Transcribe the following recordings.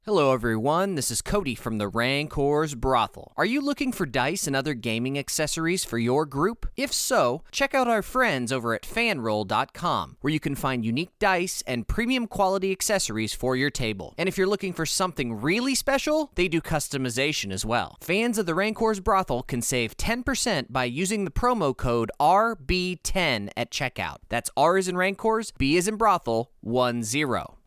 Hello everyone, this is Cody from the Rancor's Brothel. Are you looking for dice and other gaming accessories for your group? If so, check out our friends over at fanroll.com, where you can find unique dice and premium quality accessories for your table. And if you're looking for something really special, they do customization as well. Fans of the Rancor's Brothel can save 10% by using the promo code RB10 at checkout. That's R as in Rancors, B as in Brothel, 10.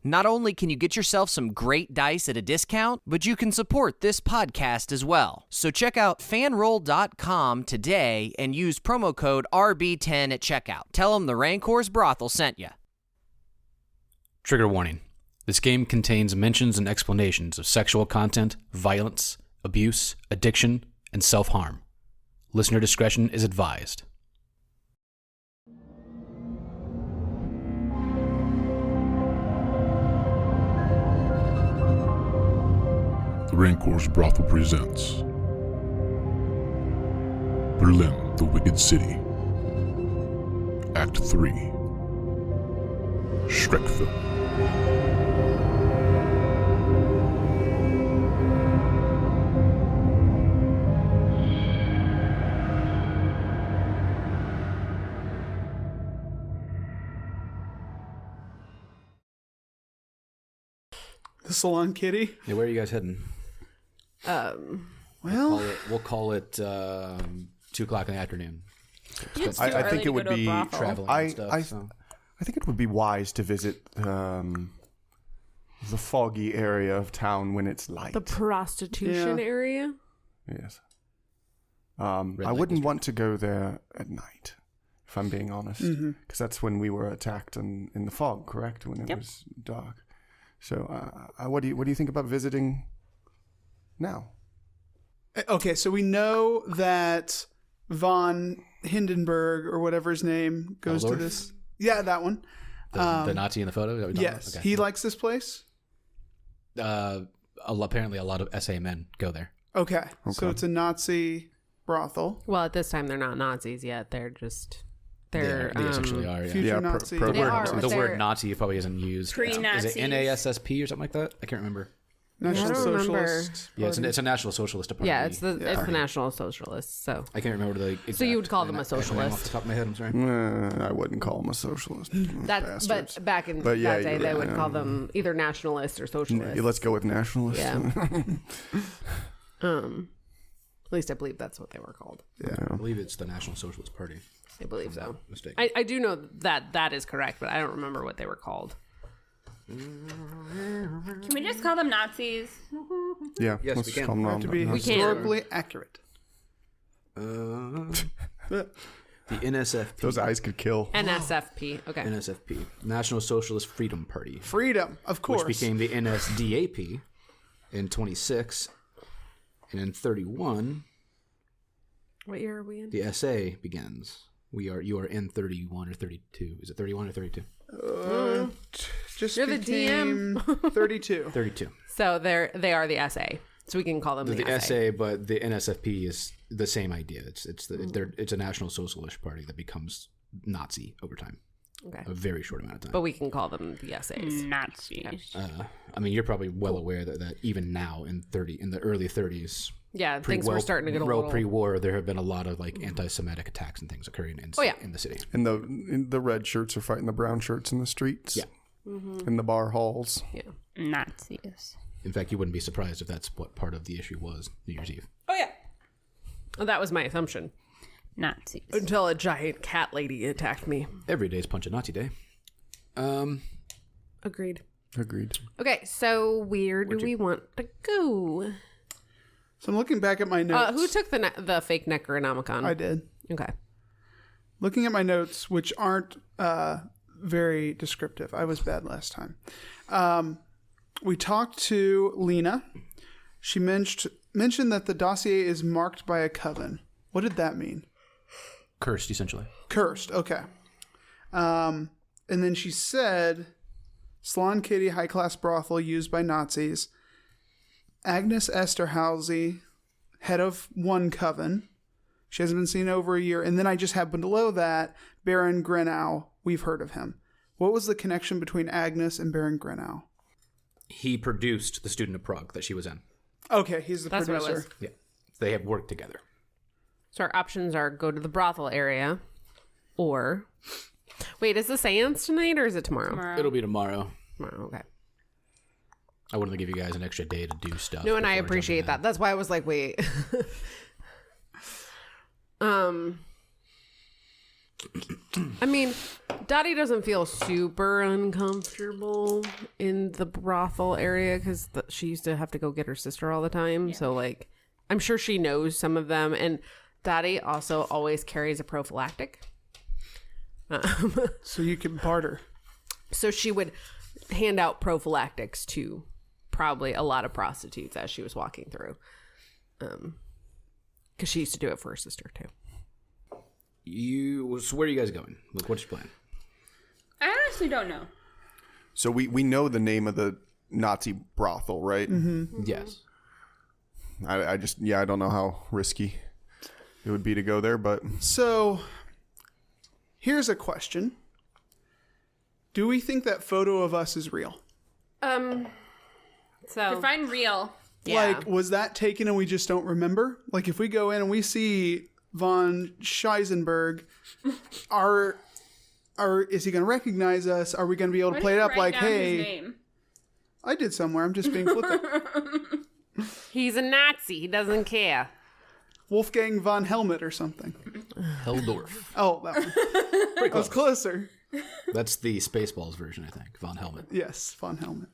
Not only can you get yourself some great dice at a discount, but you can support this podcast as well. So check out fanroll.com today and use promo code RB10 at checkout. Tell them the Rancor's Brothel sent you. Trigger warning. This game contains mentions and explanations of sexual content, violence, abuse, addiction, and self-harm. Listener discretion is advised. The Rancor's Brothel presents Berlin, the Wicked City. Act 3. Schreckfilm. The Salon Kitty? Yeah, where are you guys heading? We'll call it 2 o'clock in the afternoon. I think it would be traveling and stuff. I think it would be wise to visit the foggy area of town when it's light. The prostitution area? Yes. I wouldn't want to go there at night, if I'm being honest, because that's when we were attacked in the fog, correct? When it was dark. So, what do you think about visiting now? Okay, so we know that von Hindenburg, or whatever his name, goes to this. Yeah, that one. The Nazi in the photo? Is that what you're talking Yes. about? Okay. He likes this place? Apparently a lot of SA men go there. Okay. So it's a Nazi brothel. Well, at this time, they're not Nazis yet. They're just... They essentially are, yeah. Future Nazi. The word Nazi probably isn't used. Pre-Nazis. Is it NASSP or something like that? I can't remember. National I don't remember. Socialist. Yeah, it's a National Socialist Party. Yeah, it's the National Socialists. So I can't remember the exact you would call them a name off socialist. the top of my head, I'm sorry. I wouldn't call them a socialist. that's Bastards. but back in But yeah, that day, they would call them either nationalists or socialists. Let's go with nationalist. Yeah. At least I believe that's what they were called. Yeah. I believe it's the National Socialist Party. I believe so. Mistake. I do know that is correct, but I don't remember what they were called. Can we just call them Nazis? Yeah. Yes, let's we can. call them We have to be We can. historically accurate. The NSFP. Those eyes could kill. NSFP. Okay. NSFP. National Socialist Freedom Party. Freedom, of course. Which became the NSDAP in 26. And in 31, What year are we in? the SA begins. You are in 31 or 32. Is it 31 or 32? Just You're the became 32. 32. So they are the SA. So we can call them The the SA, but the NSFP is the same idea. It's a National Socialist Party that becomes Nazi over time. Okay. A very short amount of time. But we can call them the SAs. Nazis. I mean, you're probably well aware that even now in the early 30s, Yeah, things were starting to get a little... pre-war, there have been a lot of like anti-Semitic attacks and things occurring in the city. And the red shirts are fighting the brown shirts in the streets. Yeah. In the bar halls. Yeah. Nazis. In fact, you wouldn't be surprised if that's what part of the issue was New Year's Eve. Oh, yeah. Well, that was my assumption. Nazis. Until a giant cat lady attacked me. Every day's Punch a Nazi Day. Agreed. Okay, so where do we want to go? So I'm looking back at my notes. Who took the fake Necronomicon? I did. Okay. Looking at my notes, which aren't very descriptive. I was bad last time. We talked to Lena. She mentioned that the dossier is marked by a coven. What did that mean? Cursed, essentially. Cursed. Okay. And then she said, Salon Kitty, high-class brothel used by Nazis. Agnes Esterhazy, head of one coven. She hasn't been seen over a year. And then I just have below that, Baron Grenau. We've heard of him. What was the connection between Agnes and Baron Grenau? He produced the Student of Prague that she was in. Okay, he's the That's what it producer. was. Yeah. They have worked together. So our options are go to the brothel area or... Wait, is the seance tonight or is it tomorrow? It'll be tomorrow. Tomorrow, okay. I wanted to give you guys an extra day to do stuff. No, and I before appreciate jumping that. That's why I was like, wait. I mean, Dottie doesn't feel super uncomfortable in the brothel area because she used to have to go get her sister all the time. So, like, I'm sure she knows some of them. And Dottie also always carries a prophylactic. So you can barter. So she would hand out prophylactics to probably a lot of prostitutes as she was walking through. Because she used to do it for her sister, too. So where are you guys going? Like, what's your plan? I honestly don't know. So we know the name of the Nazi brothel, right? Mm-hmm. Yes. I just, I don't know how risky it would be to go there, but... So, here's a question. Do we think that photo of us is real? So Define real. yeah. Like, was that taken and we just don't remember? Like, if we go in and we see von Scheisenberg, is he going to recognize us? Are we going to be able to play it up like, hey, name? I did somewhere. I'm just being flippant. He's a Nazi. He doesn't care. Wolfgang von Helmet or something. Heldorf. Oh, that one. That was closer. That's the Spaceballs version, I think. Von Helmet. Yes, von Helmet.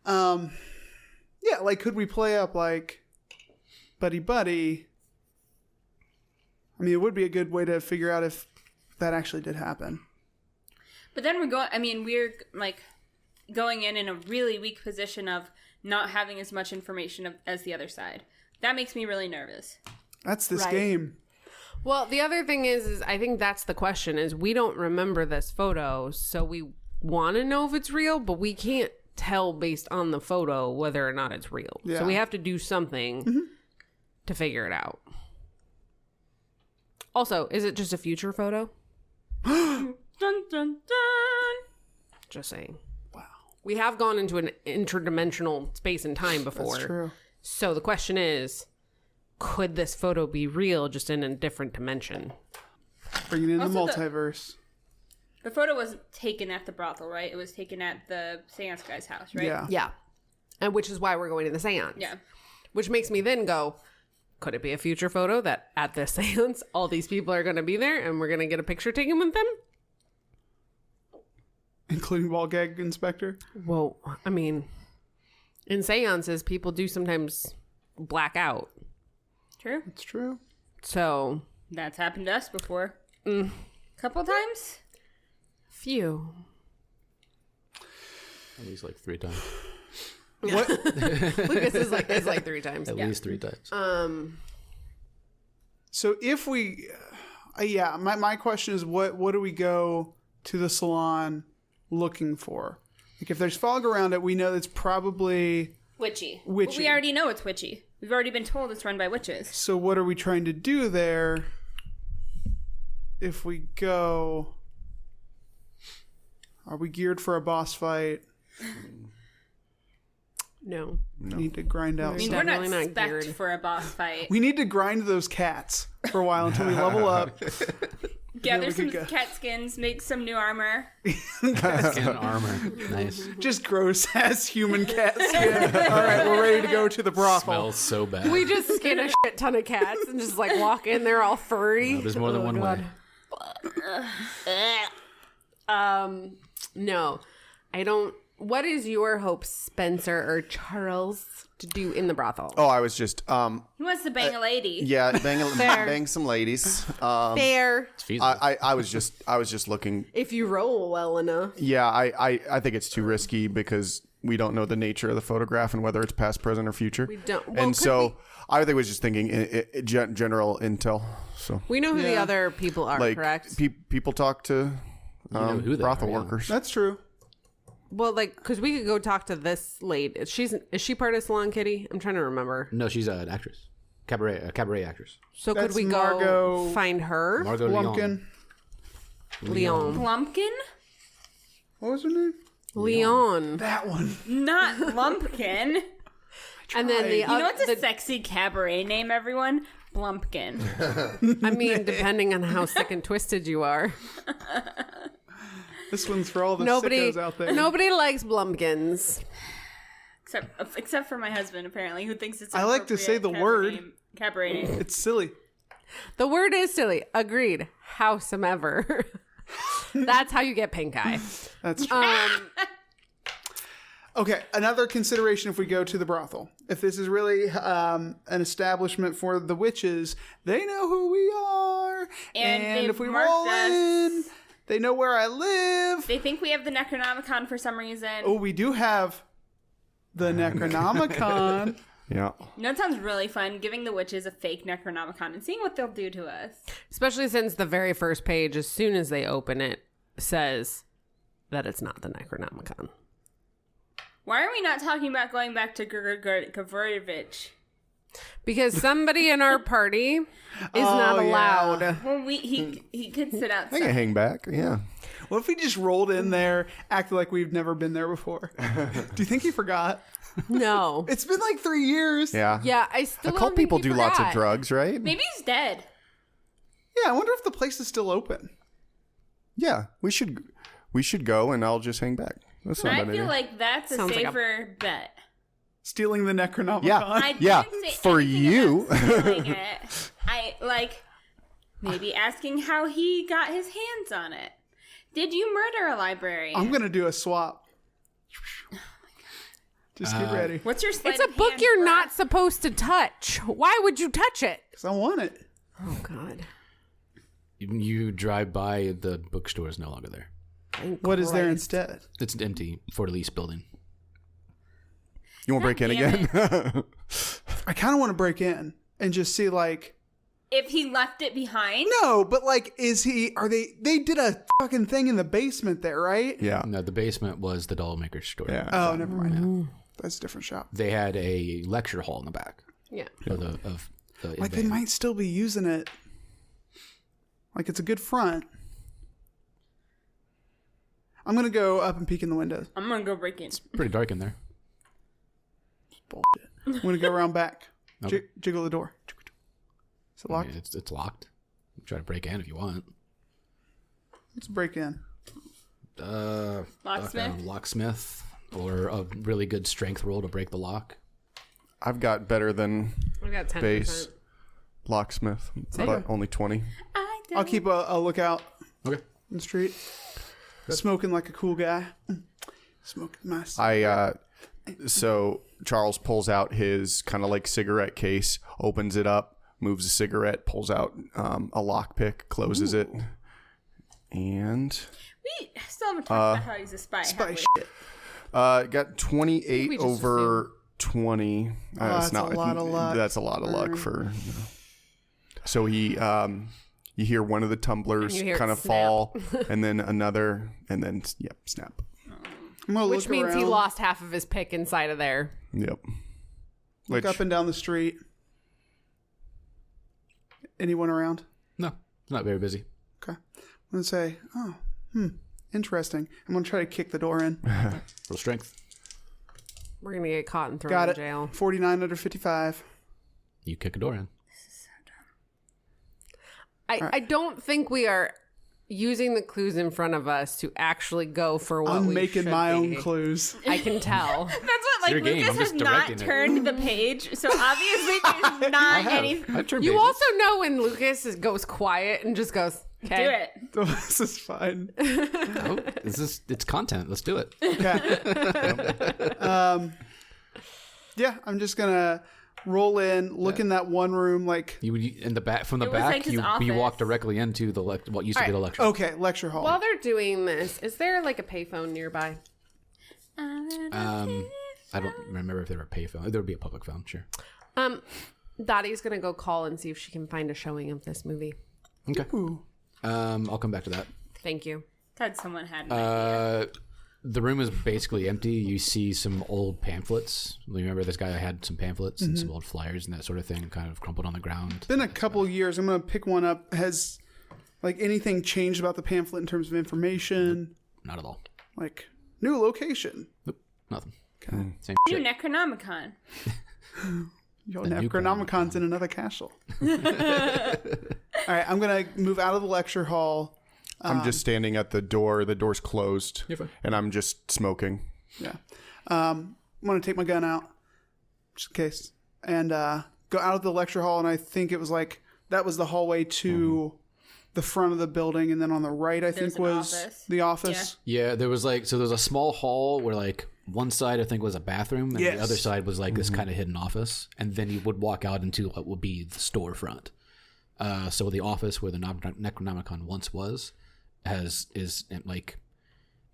Yeah, like, could we play up like buddy? I mean, it would be a good way to figure out if that actually did happen. But then we're like going in a really weak position of not having as much information as the other side. That makes me really nervous. That's this Right. game. Well, the other thing is I think that's the question is we don't remember this photo, so we want to know if it's real, but we can't tell based on the photo whether or not it's real. Yeah. So we have to do something to figure it out. Also, is it just a future photo? Dun, dun, dun. Just saying. Wow. We have gone into an interdimensional space and time before. That's true. So the question is, could this photo be real just in a different dimension? Bringing in the Also multiverse. The photo wasn't taken at the brothel, right? It was taken at the seance guy's house, right? Yeah. Yeah. And which is why we're going to the seance. Yeah. Which makes me then go, could it be a future photo that at the seance, all these people are going to be there and we're going to get a picture taken with them? Including Ball Gag Inspector. Well, I mean, in seances, people do sometimes black out. True. It's true. So, That's happened to us before. Couple times. few. At least like 3 times. What? Lucas is like 3 times. At least 3 times. So if we, my question is, what do we go to the salon looking for? Like, if there's fog around it, we know it's probably Witchy. Witchy. But we already know it's witchy. We've already been told it's run by witches. So what are we trying to do there? If we go, are we geared for a boss fight? No. Need to grind out. I mean, some- we're not Definitely not spec'd geared. for a boss fight. We need to grind those cats for a while until we level up. Gather we some could go. cat skins, make some new armor. Skin armor. Nice. Just gross ass human cat skin. All right, we're ready to go to the brothel. Smells so bad. We just skin a shit ton of cats and just like walk in there all furry. No, there's more than one way. No, I don't. What is your hope, Spencer or Charles, to do in the brothel? Oh, I was just, He wants to bang a lady. yeah, bang some ladies. Fair. It's feasible. I was just looking. If you roll well enough. Yeah, I think it's too risky because we don't know the nature of the photograph and whether it's past, present, or future. We don't. Well, And could so I think was just thinking general intel. So we know who the other people are, like correct? people talk to know who they brothel are, yeah. workers. That's true. Well, like, because we could go talk to this lady. Is she part of Salon Kitty? I'm trying to remember. No, she's an actress. Cabaret actress. So That's could we go Margot find her? Margot Lumpkin. Leon. Leon. Plumpkin? What was her name? Leon. That one. Not Lumpkin. And then the You know other. what's a sexy cabaret name, everyone? Blumpkin. I mean, depending on how sick and twisted you are. This one's for all the sickos out there. Nobody likes Blumpkins. Except for my husband, apparently, who thinks it's. I like to say the word. Cabaret name. It's silly. The word is silly. Agreed. Howsomever. That's how you get pink eye. That's true. Okay, another consideration if we go to the brothel. If this is really an establishment for the witches, they know who we are. And if we roll in, they know where I live. They think we have the Necronomicon for some reason. Oh, we do have the Necronomicon. Yeah. You know, it sounds really fun, giving the witches a fake Necronomicon and seeing what they'll do to us. Especially since the very first page, as soon as they open it, says that it's not the Necronomicon. Why are we not talking about going back to Gavrovich? Because somebody in our party is not allowed. Yeah. Well, he could sit I outside. can hang back. Yeah. What if we just rolled in there, acted like we've never been there before? Do you think he forgot? No. It's been like 3 years. Yeah. Yeah, I still Occult don't think people he do lots of forgot. drugs, right? Maybe he's dead. Yeah, I wonder if the place is still open. Yeah. We should go and I'll just hang back. That's not I a bad feel idea. like that's a Sounds like a- safer bet. Stealing the Necronomicon. Yeah. I Yeah, didn't say for anything you. about stealing it. I like maybe asking how he got his hands on it. Did you murder a librarian? I'm going to do a swap. Just get ready. What's your sleight It's a of book hand, you're bruh? not supposed to touch. Why would you touch it? Because I want it. Oh, God. You drive by, the bookstore is no longer there. What is there instead? It's an empty for lease building. You want to break in damn again? I kind of want to break in and just see, like... If he left it behind? No, but, like, they did a fucking thing in the basement there, right? Yeah. No, the basement was the doll maker's store. Yeah. Oh, never mind. That's a different shop. They had a lecture hall in the back Yeah. of the Like, they event. might still be using it. Like, it's a good front. I'm going to go up and peek in the windows. I'm gonna go break in. Pretty dark in there. Bullshit. I'm going to go around back. Okay. Jiggle the door. Is it I locked? mean, it's locked. Try to break in if you want. Let's break in. Locksmith? Locksmith, or a really good strength roll to break the lock. I've got better than I got 10%. base locksmith, but only 20. I'll keep a lookout Okay. in the street. Smoking like a cool guy. Smoking my So Charles pulls out his kind of like cigarette case, opens it up, moves a cigarette, pulls out a lockpick, closes it, and We still haven't talked about how he's a spy. spy have we? shit. got 28 We just over 20. that's a lot of luck. That's a lot of luck for. So he, you hear one of the tumblers You hear it kind of snap. fall, and then another, and then snap. I'm gonna Which look means around, he lost half of his pick inside of there. Yep. look up and down the street. Anyone around? No, it's not very busy. Okay. I'm gonna say, interesting. I'm gonna try to kick the door in. Roll strength. We're going to get caught and thrown Got in it. jail. 49 under 55. You kick a door in. I don't think we are using the clues in front of us to actually go for what I'm we making should my be. own clues. I can tell. That's what, your like, game. Lucas I'm has just not directing it. turned the page, so obviously there's not any. I've turned You pages. also know when Lucas goes quiet and just goes, Do okay. it. This is fine. Oh, it's content. Let's do it. Okay. Yeah, I'm just gonna roll in, look in that one room, like, You in the back from the It was back. like his you office. walk directly into the what used to be the lecture. okay, lecture hall. While they're doing this, is there like a payphone nearby? I don't remember if there were a payphone. There would be a public phone, sure. Dottie's going to go call and see if she can find a showing of this movie. Okay. I'll come back to that. Thank you. Thought someone had an idea. The room is basically empty. You see some old pamphlets. You remember this guy had some pamphlets and some old flyers and that sort of thing, kind of crumpled on the ground. Been a couple years. I'm gonna pick one up. Has like anything changed about the pamphlet in terms of information? Not at all. Like New location. Nope, nothing. Okay. Same New shit. Necronomicon. Yo, The new Necronomicon's in another castle. All right, I'm going to move out of the lecture hall. I'm just standing at the door. The door's closed. You're fine. And I'm just smoking. Yeah. I'm going to take my gun out, just in case, and go out of the lecture hall. And I think it was like, that was the hallway to the front of the building. And then on the right, I There's think an was office. the office. Yeah, there was like, so there was a small hall where like one side I think was a bathroom and Yes. the other side was like this kind of hidden office. And then you would walk out into what would be the storefront. So the office where the Necronomicon once was is like,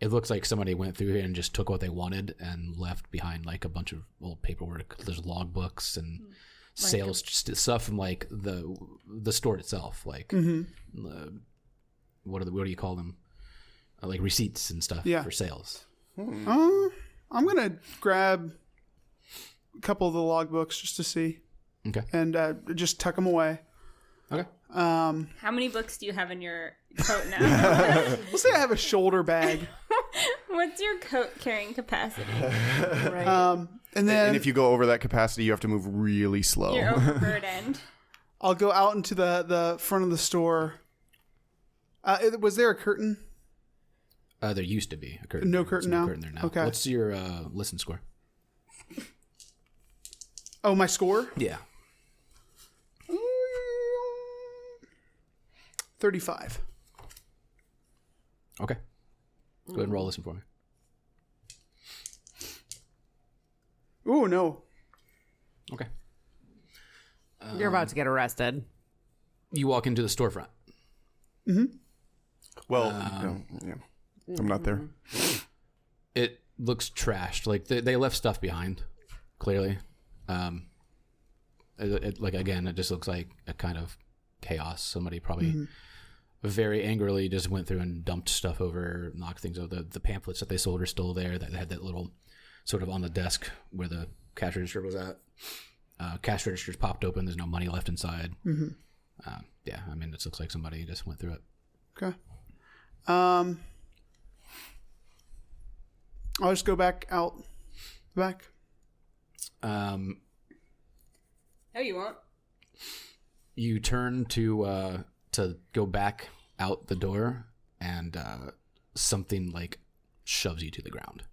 it looks like somebody went through here and just took what they wanted and left behind like a bunch of old paperwork. There's logbooks and sales stuff from like the store itself, like what do you call them? Like receipts and stuff for sales. I'm going to grab a couple of the logbooks just to see. Okay. And just tuck them away. Okay. How many books do you have in your coat now? We'll say I have a shoulder bag. What's your coat carrying capacity? And then And if you go over that capacity, you have to move really slow. You're overburdened. I'll go out into the front of the store. Was there a curtain? There used to be a curtain. No There's curtain now? Curtain there now. Okay. What's your listen score? Oh, my score? Yeah. 35. Okay. Go ahead and roll listen for me. Ooh, no. Okay. You're about to get arrested. You walk into the storefront. Well, no, yeah. I'm not there. It looks trashed. Like they left stuff behind, clearly. Like again, it just looks like a kind of chaos. Somebody probably very angrily just went through and dumped stuff over, knocked things over. The pamphlets that they sold are still there. That had that little sort of on the desk where the cash register was at. Cash register's popped open. There's no money left inside. Yeah, I mean, it looks like somebody just went through it. Okay. I'll just go back out the back. No, you won't. You turn to go back out the door, and something like shoves you to the ground.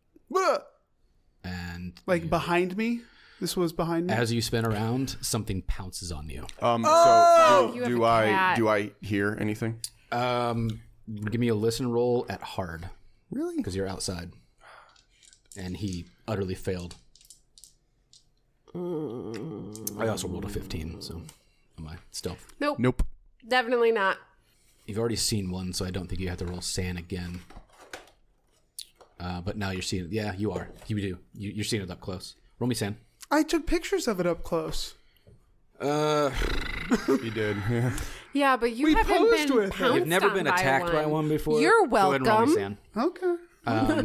And Like behind me? This was behind me? as you spin around, something pounces on you. So You have do a I cat. do I hear anything? Give me a listen roll at hard, Really? because you're outside. And he utterly failed. I also rolled a 15, so am I stealth? Nope. Nope. Definitely not. You've already seen one, so I don't think you have to roll SAN again. But now you're seeing it. Yeah, you are. You do. You're seeing it up close. Roll me SAN. I took pictures of it up close. He did. Yeah. Yeah, but you We haven't posed been with it. pounced You've never on been attacked by one before. You're Go ahead and roll me welcome. SAN. Okay.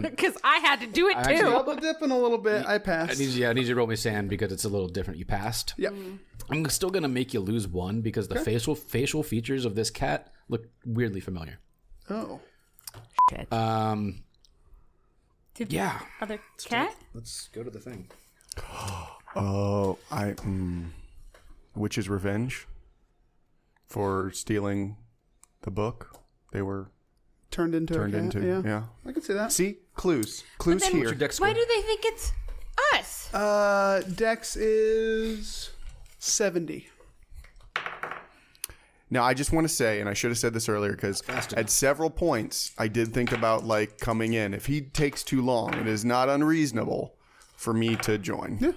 Because I had to do it too. actually- Double dipping a little bit. I I passed. need you to roll me SAN because it's a little different. You passed. Yep. I'm still gonna make you lose one because the facial features of this cat look weirdly familiar. Oh. Shit. Yeah. Other cat? Let's go to the thing. Oh, Witch's Revenge for stealing the book they were Turned into turned a cat. into. Yeah. I can see that. See? Clues. Clues then here. What's your dex Why score? do they think it's us? Dex is 70. Now, I just want to say, and I should have said this earlier, because at several points, I did think about, like, coming in. If he takes too long, it is not unreasonable for me to join. Yeah.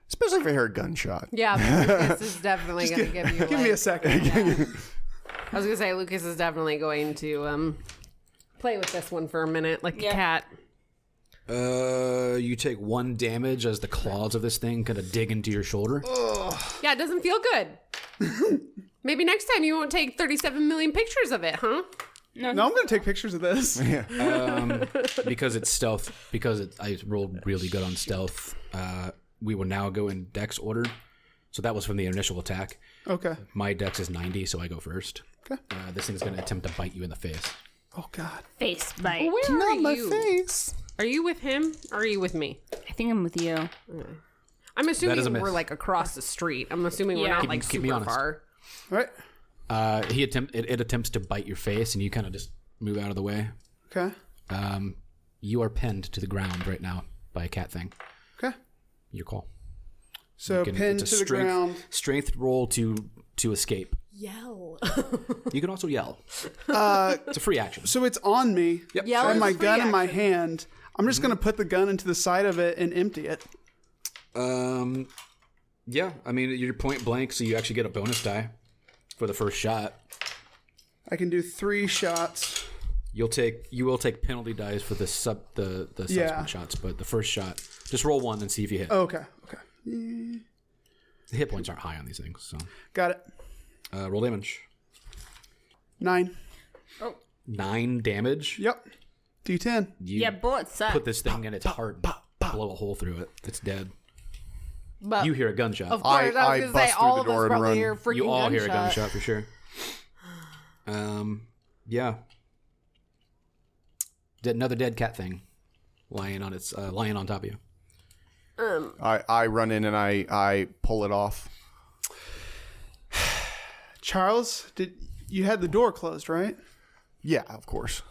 Especially if I hear a gunshot. Yeah, Lucas is definitely going to give you. Give me a second. I was going to say Lucas is definitely going to play with this one for a minute, like a Yeah. cat. You take 1 damage as the claws of this thing kind of dig into your shoulder. Yeah, it doesn't feel good. Maybe next time you won't take 37 million pictures of it, huh? No, I'm going to take pictures of this. Because it's stealth. I rolled really good on stealth. We will now go in dex order. So that was from the initial attack. Okay. My dex is 90, so I go first. Okay. This thing's going to attempt to bite you in the face. Oh, God. Face bite. Where Not are my you? face. Are you with him or are you with me? I think I'm with you. I'm That is a assuming miss. we're like across the street. I'm assuming we're Yeah. not Keep- like keep me super honest. far. All right. It attempts to bite your face, and you kind of just move out of the way. Okay. You are pinned to the ground right now by a cat thing. Okay. Your call. So pinned it's to a the ground. Strength roll to escape. Yell. You can also yell. It's a free action. So it's on me. Yep. Yell I have is my a free gun in my action. hand. I'm just going to put the gun into the side of it and empty it. Yeah. I mean, you're point blank, so you actually get a bonus die for the first shot. I can do 3 shots. You will take penalty dice for the subsequent shots, but the first shot, just roll 1 and see if you hit. Okay. The hit points aren't high on these things, so Got it. roll damage. 9. 9 damage. Yep. D10. You Yeah, bullets suck. put this thing in its heart, and blow a hole through it. It's dead. But You hear a gunshot. of course, I I was going to say bust through all the of us door and probably run. hear a freaking You all hear a gunshot. gunshot for sure. Yeah. Another dead cat thing, lying on top of you. I run in and I pull it off. Charles, you had the door closed, right? Yeah, of course.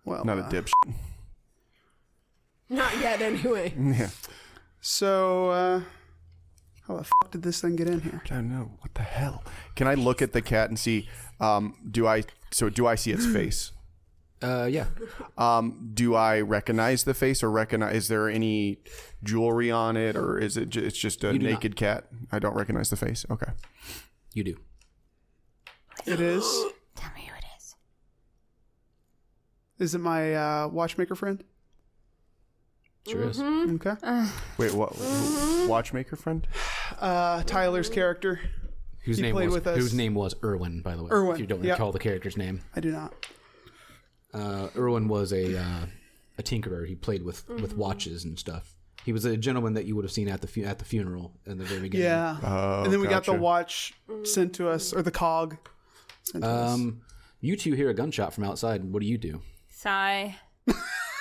Well, Not a dipshit. Not yet, anyway. Yeah. So, how the fuck did this thing get in here? I don't know. What the hell? Can I look at the cat and see? Do I see its face? Yeah. Do I recognize the face, or is there any jewelry on it, or is it it's just a You do naked cat? I don't recognize the face. Okay. You do. It is. Tell me who it is. Is it my watchmaker friend? Sure is. Okay. Wait, what? Watchmaker friend? Tyler's character. Whose He name played was with us. Whose name was Irwin, by the way. Irwin, If you don't yep. recall the character's name. I do not. Irwin was a tinkerer. He played with watches and stuff. He was a gentleman that you would have seen at the funeral in the very beginning. Yeah. Oh, and then we got the gotcha. watch sent to us, or the cog sent to us. You two hear a gunshot from outside. What do you do? Sigh.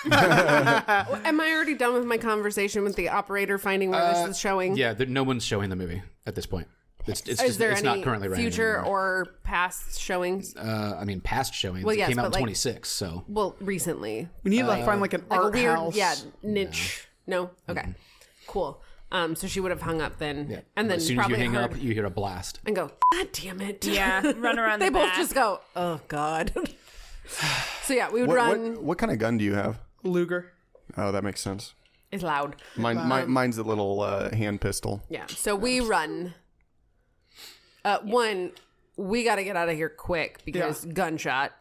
Am I already done with my conversation with the operator finding where this is showing? Yeah, no one's showing the movie at this point. It's Is there it's any not currently running future anymore. or past showings? I mean, past showings. Well, It yes, came out but in like- 26, so Well, recently. We need to find like an Like art a weird, house. niche. No? Okay. Cool. So she would have hung up then. yeah. And then as soon as you probably hang heard up, you hear a blast. and go, God damn it. Yeah, run around They the both back. just go, oh, God. So yeah, we would run. What kind of gun do you have? Luger. Oh, that makes sense. It's loud. Mine's a little hand pistol. Yeah. So we run. One, we got to get out of here quick because gunshot,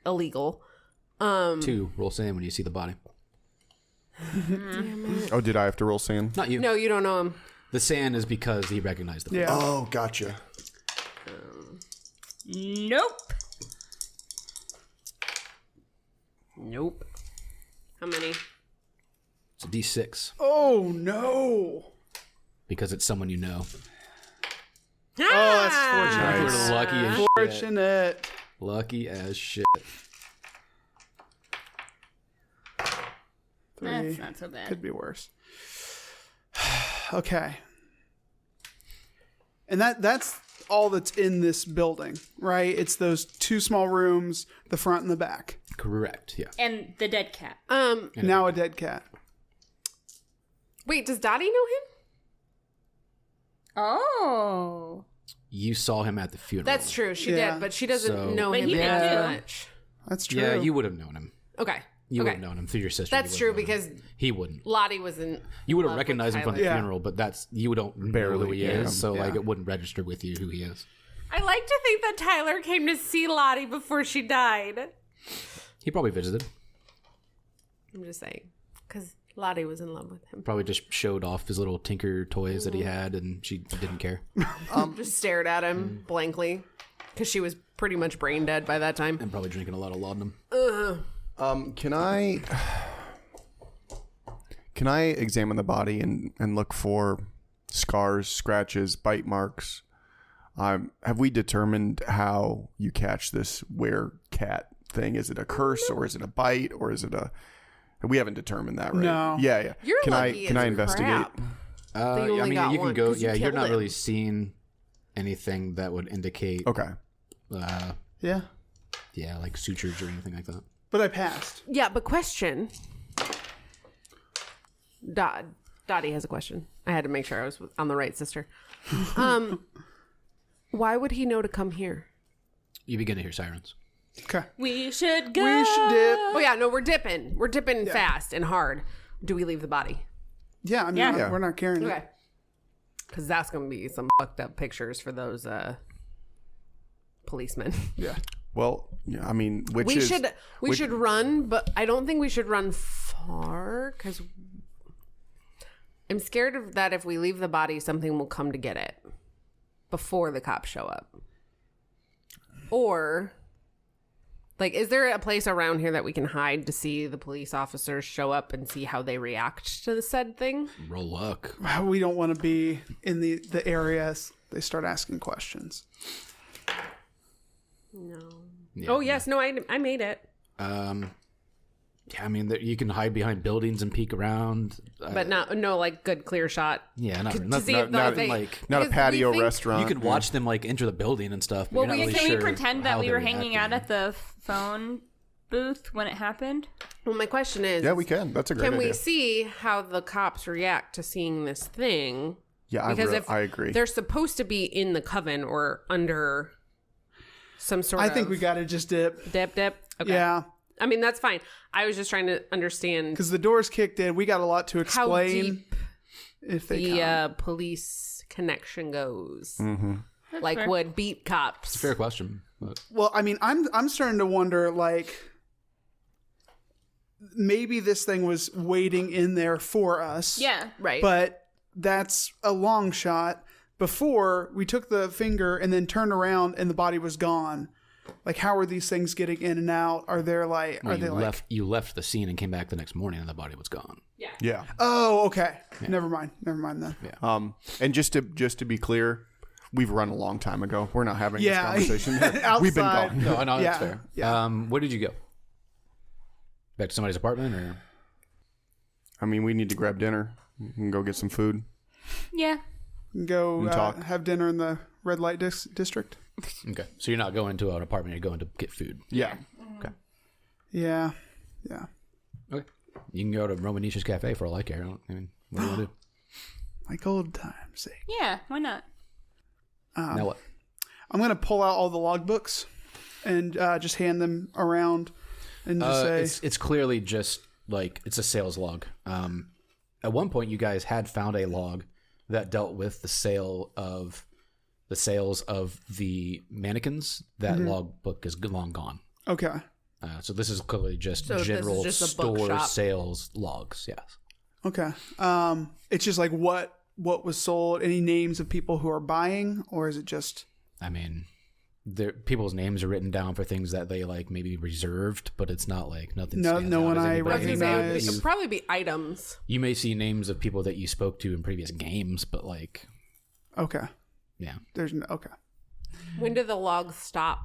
illegal. 2, roll sand when you see the body. Oh, did I have to roll sand? Not you. No, you don't know him. The sand is because he recognized the face. Yeah. Oh, gotcha. Nope. Nope. How many? It's a D6 Oh no. because it's someone you know. Oh, that's fortunate. You're lucky as shit. Fortunate. Lucky as shit. 3. That's not so bad. Could be worse. Okay. And that's all that's in this building, right? It's those 2 small rooms, the front and the back. Correct. Yeah. And the dead cat. Now a dead cat. Wait, does Dottie know him? Oh. You saw him at the funeral. That's true. She Yeah. did, but she doesn't So- know But him he did that too. much. That's true. Yeah, you would have known him. Okay. You would okay. have known him through your sister. That's You true would've known him. because he wouldn't. Lottie wasn't. You would have love with recognized him from the Tyler. Yeah. funeral, but you don't know Barely, who he yeah. is. So like Yeah. it wouldn't register with you who he is. I like to think that Tyler came to see Lottie before she died. He probably visited. I'm just saying. Because Lottie was in love with him. Probably just showed off his little tinker toys that he had, and she didn't care. Just stared at him blankly. Because she was pretty much brain dead by that time. And probably drinking a lot of laudanum. Can I examine the body and look for scars, scratches, bite marks? Have we determined how you catch this were cat thing? Is it a curse or is it a bite or is it a? We haven't determined that, right? No. Yeah. You're can lucky I as investigate? crap. That you only got you can one, go. 'cause you Yeah, you're killed not him. really seeing anything that would indicate. Okay. Yeah. Yeah, like sutures or anything like that. But I passed. Yeah, but question. Dottie has a question. I had to make sure I was on the right sister. Why would he know to come here? You begin to hear sirens. Okay. We should go. We should dip. Oh yeah, no, we're dipping. We're dipping fast and hard. Do we leave the body? Yeah, I mean, Yeah. we're not carrying it. Okay. Because that's going to be some fucked up pictures for those policemen. Yeah. Well, yeah, I mean, We should run, but I don't think we should run far because I'm scared of that if we leave the body, something will come to get it before the cops show up. Or, like, is there a place around here that we can hide to see the police officers show up and see how they react to the said thing? Roll luck. We don't want to be in the areas they start asking questions. No. Yeah, Oh, yes. No, I made it. Yeah, I mean, you can hide behind buildings and peek around. But no, like, good clear shot. Yeah, not To see if not they- like. not a because we patio think- restaurant. You could watch them like enter the building and stuff. But Well, you're not really can sure we pretend that how we they're were hanging out reacting. at the phone booth when it happened? Well, my question is... Yeah, we can. That's a great Can idea. we see how the cops react to seeing this thing? Yeah, I agree. They're supposed to be in the coven or under some sort of... I think we got to just dip. Dip. Okay. Yeah, I mean, that's fine. I was just trying to understand because the doors kicked in. We got a lot to how explain deep if they the come. police connection goes. Mm-hmm. Like, fair. would beat cops. Fair question. But Well, I mean, I'm starting to wonder, like, maybe this thing was waiting in there for us. Yeah. Right. But that's a long shot. Before, we took the finger and then turned around and the body was gone. Like, how are these things getting in and out? Are they like, you left the scene and came back the next morning and the body was gone. Yeah. oh, okay. Never mind then. And just to be clear, we've run a long time ago. We're not having Yeah. this conversation. Outside. We've been gone. No, that's Yeah, fair. yeah. Where did you go? Back to somebody's apartment, or I mean, we need to grab dinner. We can go get some food. Yeah. Go And talk. have dinner in the red light district. okay? So you're not going to an apartment; you're going to get food. Yeah. Okay. Yeah. Okay. You can go to Romanicia's Cafe for all I care. I mean, what do you want to do? Like old times sake. Yeah. Why not? Now what? I'm going to pull out all the logbooks and just hand them around and just say, It's clearly just like it's a sales log. At one point, you guys had found a log that dealt with the sales of the mannequins. That logbook is long gone. okay. So this is clearly just So this is general just a store bookshop. sales logs. Yes. Okay. It's just like what was sold, any names of people who are buying, or is it just I mean, people's names are written down for things that they like maybe reserved, but it's not like nothing. No stands out one as I anybody. I was gonna say, recognize. it would probably be items. You may see names of people that you spoke to in previous games, but like, okay? yeah, There's no okay. When did the logs stop?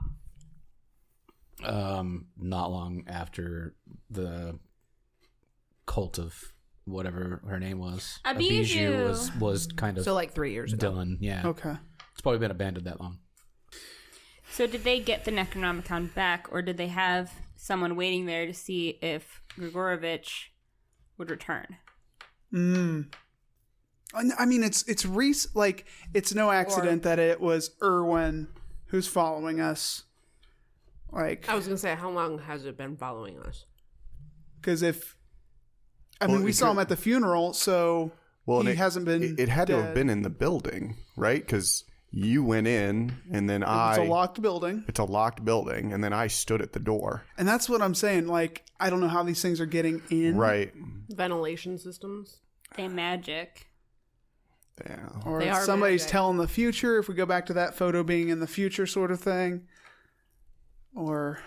not long after the cult of whatever her name was, Abiju. was kind of So like 3 years ago. done. Yeah, Okay. it's probably been abandoned that long. So did they get the Necronomicon back, or did they have someone waiting there to see if Grigorovich would return? I mean, it's like it's no accident that it was Erwin who's following us. Like, I was gonna say, how long has it been following us? because we saw him at the funeral, so he hasn't been. It had to have dead. been in the building, right? Because you went in, and then It's a locked building, It's a locked building, and then I stood at the door. and that's what I'm saying. Like, I don't know how these things are getting in, Right. Ventilation systems. They magic. Yeah. Or They if are somebody's magic. telling the future. If we go back to that photo being in the future, sort of thing, or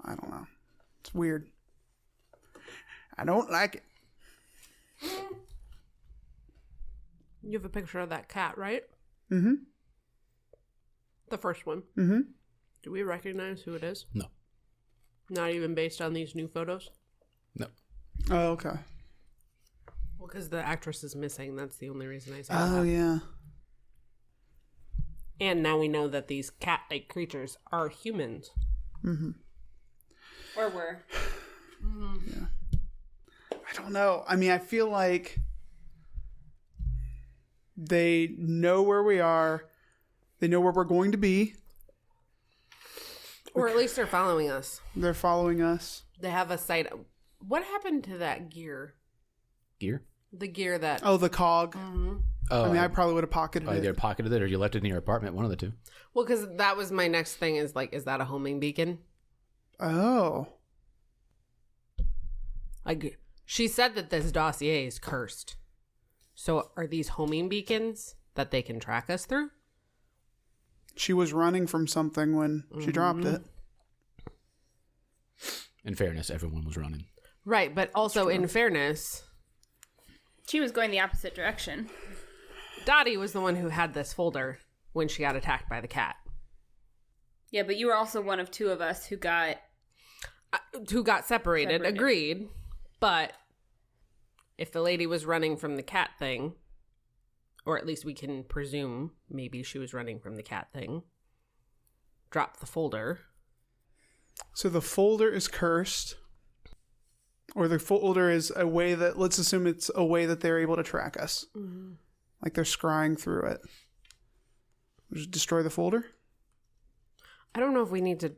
I don't know. It's weird. I don't like it. You have a picture of that cat, right? Mm-hmm. The first one. Mm-hmm. Do we recognize who it is? No. Not even based on these new photos? No. Oh, okay. Well, because the actress is missing. That's the only reason I say Oh, that. yeah. And now we know that these cat-like creatures are humans. Mm-hmm. Or were. Yeah. I don't know. I mean, I feel like they know where we are. They know where we're going to be. Or at least they're following us. They're following us. They have a sight. What happened to that gear? Gear? The gear that... Oh, the cog. Oh, I mean, I probably would have pocketed it. Either pocketed it or you left it in your apartment. One of the two. Well, because that was my next thing is like, is that a homing beacon? Oh. Like, she said that this dossier is cursed. So are these homing beacons that they can track us through? She was running from something when she dropped it. In fairness, everyone was running. Right, but also in fairness, She was going the opposite direction. Dottie was the one who had this folder when she got attacked by the cat. Yeah, but you were also one of two of us who got... Separated. Agreed. But if the lady was running from the cat thing, or at least we can presume maybe she was running from the cat thing, drop the folder. So the folder is cursed. Or the folder is a way that, let's assume it's a way that they're able to track us. Mm-hmm. Like they're scrying through it. Just destroy the folder? I don't know if we need to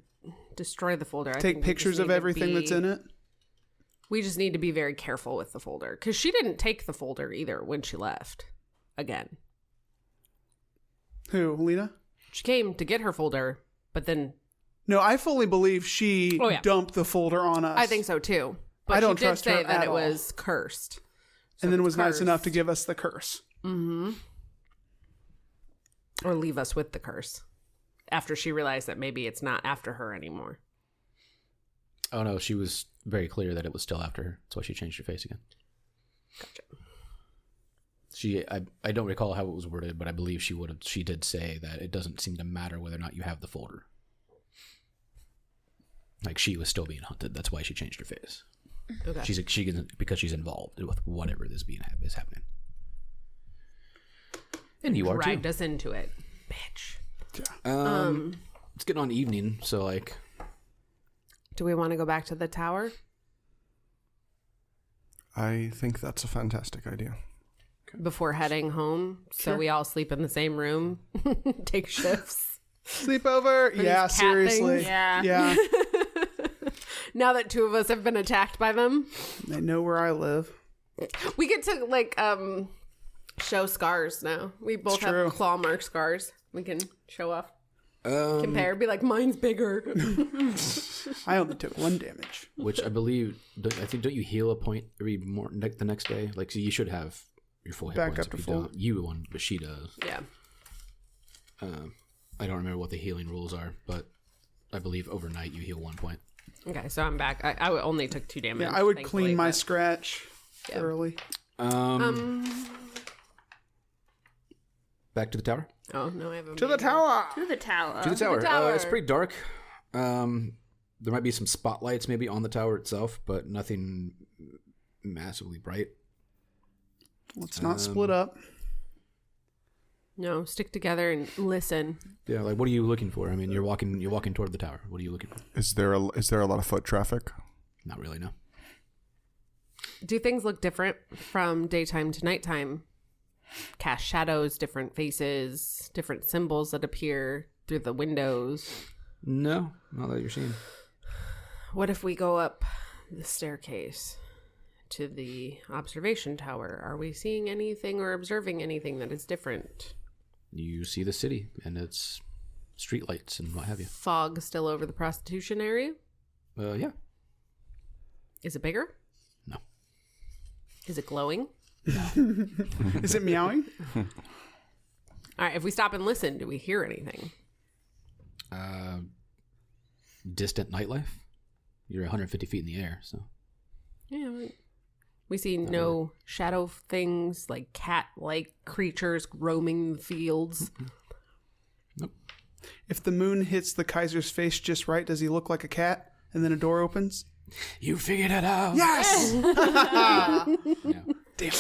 destroy the folder. I Take think pictures of everything that's in it? We just need to be very careful with the folder. Because she didn't take the folder either when she left. Again. Who, Lena? She came to get her folder, but then... No, I fully believe she dumped the folder on us. I think so too. But I don't she did trust her say that at it all. was cursed. So and then it's was nice cursed. enough to give us the curse. Mm-hmm. Or leave us with the curse. After she realized that maybe it's not after her anymore. Oh no, she was very clear that it was still after her. That's why she changed her face again. Gotcha. I don't recall how it was worded, but I believe she did say that it doesn't seem to matter whether or not you have the folder. Like she was still being hunted. That's why she changed her face. Okay. Because she's involved with whatever is happening. And you are too. Dragged us into it. Bitch. It's getting on evening, so like... Do we want to go back to the tower? I think that's a fantastic idea. Before heading home? So we all sleep in the same room? Take shifts? Sleepover? Yeah, cat seriously. things? Yeah. Now that two of us have been attacked by them? They know where I live. We get to, like, show scars now. We both true. have claw mark scars. We can show off. Compare. Be like, mine's bigger. I only took 1 damage. Which I believe, don't you heal a point every the next day? Like, so you should have your full hit Back points. up to if you full. don't. You one, but she does. Yeah. I don't remember what the healing rules are, but I believe overnight you heal 1 point. Okay, so I'm back. I only took 2 damage. Yeah, I would thankfully, clean my but- scratch Yeah. thoroughly. Back to the tower? Oh, no, I haven't. To the tower! To the tower. To the tower. tower. It's pretty dark. There might be some spotlights maybe on the tower itself, but nothing massively bright. Let's not split up. No, stick together and listen. Yeah, like what are you looking for? I mean, you're walking toward the tower. What are you looking for? Is there a lot of foot traffic? Not really, no. Do things look different from daytime to nighttime? Cast shadows, different faces, different symbols that appear through the windows. No, not that you're seeing. What if we go up the staircase to the observation tower? Are we seeing anything or observing anything that is different? You see the city and its streetlights and what have you. Fog still over the prostitution area? Yeah. Is it bigger? No. Is it glowing? Is it meowing? All right, if we stop and listen, do we hear anything? Distant nightlife. You're 150 feet in the air, so. Yeah, we see no shadow things like cat-like creatures roaming the fields. Nope. If the moon hits the Kaiser's face just right, does he look like a cat? and then a door opens. You figured it out. Yes! Yeah. Damn.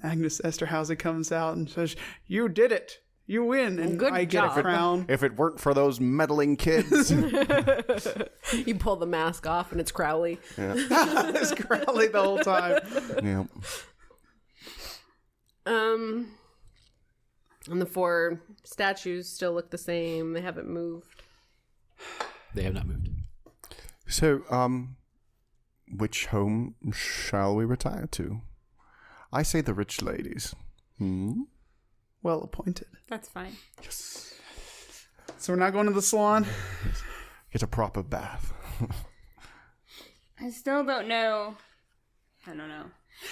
Agnes Esterhazy comes out and says, "You did it. You win." And Good I get job. a crown. If it weren't for those meddling kids. You pull the mask off and it's Crowley. It's Crowley the whole time. Yeah. And the 4 statues still look the same. They haven't moved. They have not moved. So, which home shall we retire to? I say the rich ladies. Well appointed. That's fine. So we're not going to the salon? Get a proper bath. I still don't know. I don't know.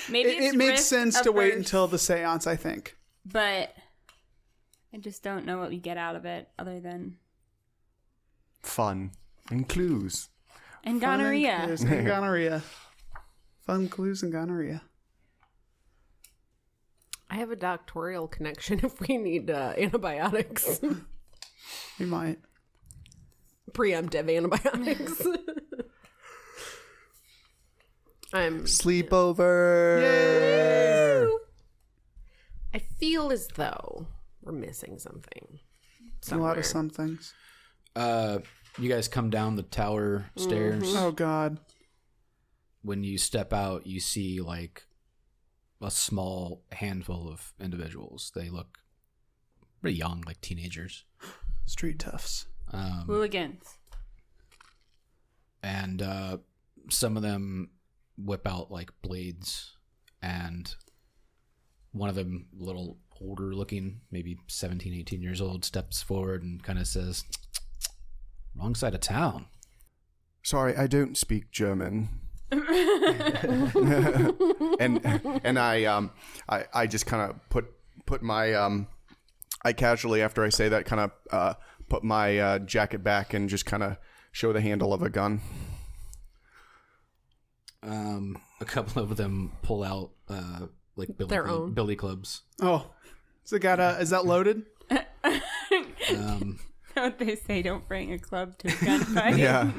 Maybe It makes sense to wait until the seance, I think. But I just don't know what we get out of it other than... Fun. And clues. And gonorrhea. Fun clues and gonorrhea. Fun clues and gonorrhea. I have a doctoral connection if we need antibiotics. You might. Preemptive antibiotics. I'm Sleepover. Yay! I feel as though we're missing something. A lot of some things. You guys come down the tower stairs. Oh, God. When you step out, you see like a small handful of individuals. They look pretty young, like teenagers. Street toughs. Hooligans. And some of them whip out like blades, and one of them, a little older looking, maybe 17, 18 years old, steps forward and kind of says, "Wrong side of town." Sorry, I don't speak German. and I just kind of put my I casually, after I say that, kind of put my jacket back and just kind of show the handle of a gun. A couple of them pull out like Their own. billy clubs. Oh. So is that loaded? What they say, don't bring a club to a gunfight. Yeah.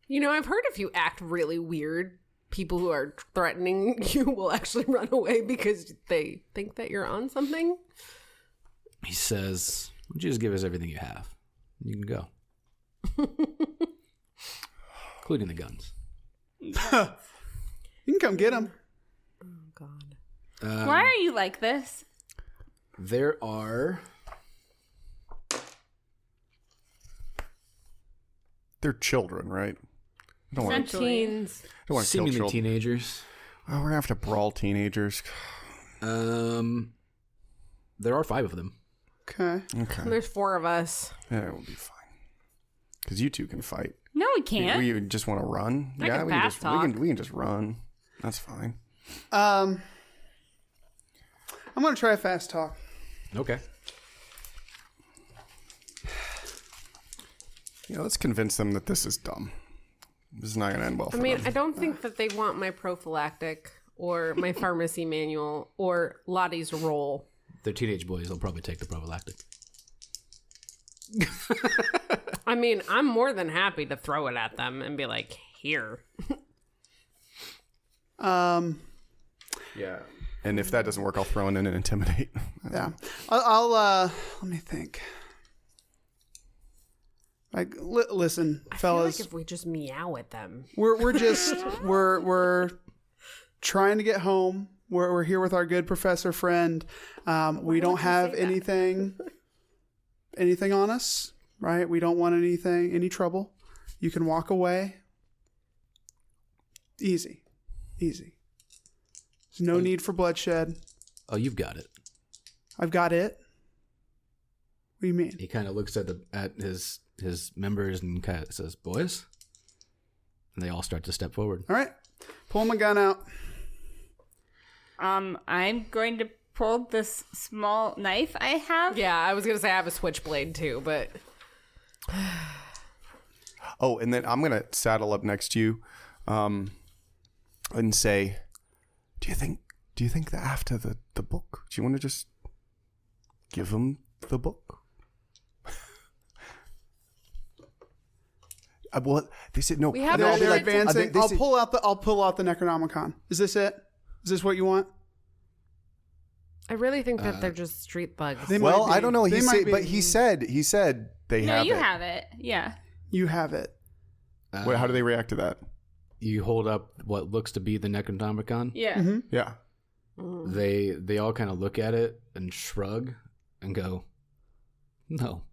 You know, I've heard if you act really weird, people who are threatening you will actually run away because they think that you're on something. He says, "Why don't you just give us everything you have? You can go." Including the guns. You can come get them. Oh, God. Why are you like this? There are... They're children, right? I don't want to Teens. kill seemingly children. teenagers. Oh, we're going to have to brawl teenagers. There are 5 of them. Okay. Okay. There's 4 of us. Yeah, it will be fine. Because you two can fight. No, we can't. We just want to run. I Yeah, can we can fast just talk. we can just run. That's fine. I'm going to try a fast talk. Okay. Yeah, let's convince them that this is dumb. This is not going to end well for I mean, them. I don't think that they want my prophylactic or my pharmacy manual or Lottie's roll. They're teenage boys. They'll probably take the prophylactic. I mean, I'm more than happy to throw it at them and be like, here. Yeah. And if that doesn't work, I'll throw in an intimidate. Yeah. I'll let me think. Like, listen, I feel fellas. like if we just meow at them. We're just we're trying to get home. We're here with our good professor friend. We don't have anything on us, right? We don't want any trouble. You can walk away. Easy. There's no need for bloodshed. Oh, you've got it. I've got it. What do you mean? He kind of looks at his members and kind of says, "Boys," and they all start to step forward. All right. Pull my gun out. I'm going to pull this small knife I have. Yeah, I was going to say I have a switchblade too, but... Oh, and then I'm going to saddle up next to you and say, do you think that after the book, do you want to just give them the book? Well, they said no. We have They're, all they're the- advancing. they I'll said- pull out the Necronomicon. Is this it? Is this what you want? I really think that they're just street thugs. They Well, might be. I don't know. They might be. But he said they No, have you it. have it. Yeah. You have it. How do they react to that? You hold up what looks to be the Necronomicon. Yeah. Mm-hmm. Yeah. They all kind of look at it and shrug and go, no,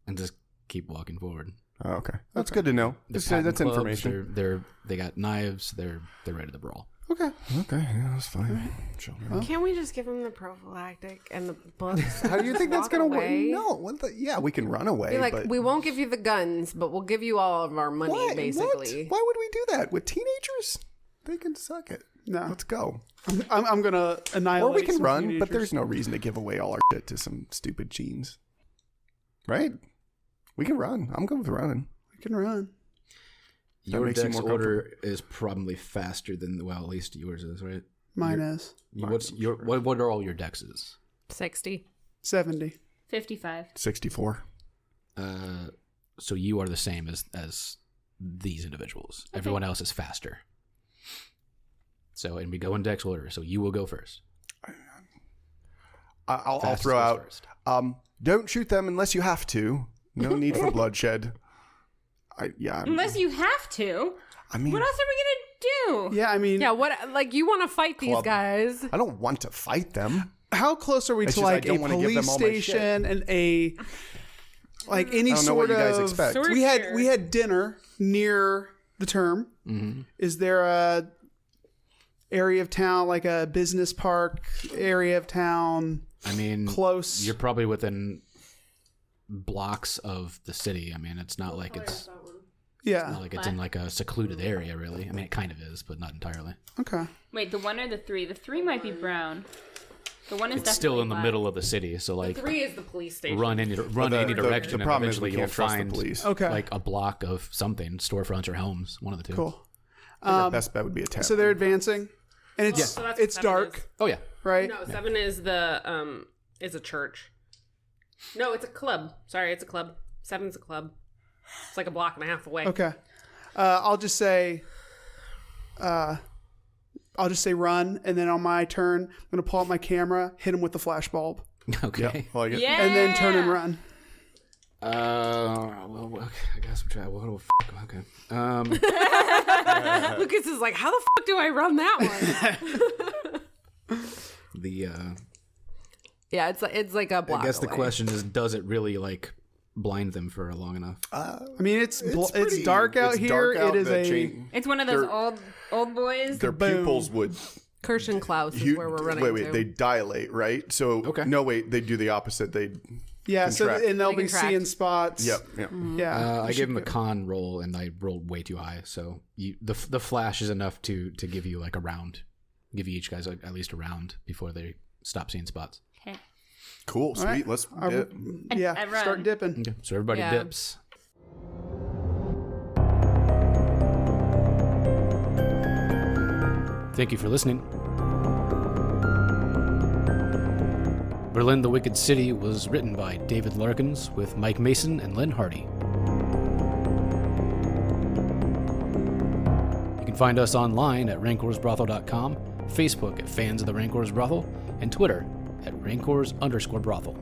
and just keep walking forward. Oh, okay. That's good to know. They're That's patent clubs, information. They got knives. They're ready to brawl. Okay. Okay, yeah, that's fine. Children. Can't we just give them the prophylactic and the books? How do you think that's Walk gonna work? away? No. Yeah, we can run away. Be like, but we won't give you the guns, but we'll give you all of our money, What? basically. What? Why would we do that with teenagers? They can suck it. No. Let's go. I'm gonna annihilate. Or we can some run, but teenagers. there's no reason to give away all our shit to some stupid genes. Right? We can run. I'm good with running. We can run. Your makes you dex more order is probably faster than, well, at least yours is, right? Mine is What are all your dexes? 60. 70. 55. 64. So you are the same as these individuals. Okay. Everyone else is faster. So, and we go in dex order. So you will go first. I'll Fastest throw goes out. first. Don't shoot them unless you have to. No need for bloodshed. Unless you have to. I mean, What else are we going to do? Yeah, I mean, Yeah, what? Like, you want to fight these Club. guys. I don't want to fight them. how close are we It's to just I like a don't wanna give them police all my shit. station and a like any I don't know sort what you guys of? expect. Sort of We had here. dinner near the term. Mm-hmm. Is there a area of town like a business park area of town I mean, close? You're probably within blocks of the city. I mean, it's not like it's Yeah. not like it's in like a secluded area, really. I mean, it kind of is, but not entirely. Okay. Wait, the 1 or the 3? The 3 might be brown. The 1 is It's still in the definitely middle of the city, so like 3 is the police station. run any direction, The and problem is eventually we you'll can't trust the find police. Okay. like a block of something, storefronts or homes, one of the two. Cool. Our best bet would be a tap. So they're advancing, and it's so that's what it's 7 dark, is. Oh yeah, right? No, 7 is the is a church. No, it's a club. Sorry, it's a club. 7's a club. It's like a block and a half away. Okay. I'll just say run, and then on my turn, I'm gonna pull out my camera, hit him with the flash bulb, okay. Like it. Yeah. and then turn and run. Well, I guess we'll try. Well, okay. Lucas is like, how the fuck do I run that one? Yeah, it's like a block I guess the away. question is, does it really like blind them for long enough? I mean, it's pretty- dark out it's here. dark out, It is the a chain- It's one of those They're- old boys. Their pupils would. Kirschenklaus is where we're running Wait, to. they dilate, right? So Okay. no, wait, they do the opposite. They yeah. So contract. and they'll They be contract. seeing spots. Yep. Yeah. I gave him a con roll, and I rolled way too high. So the flash is enough to give you like a round, give you each guys like, at least a round before they stop seeing spots. Okay. Cool, sweet. right. Let's. Yeah. I run. Start dipping. Okay, so everybody Yeah. dips. Thank you for listening. Berlin the Wicked City was written by David Larkins with Mike Mason and Lynn Hardy. You can find us online at rancorsbrothel.com, Facebook at Fans of the Rancors Brothel, and Twitter at Rancors_Brothel.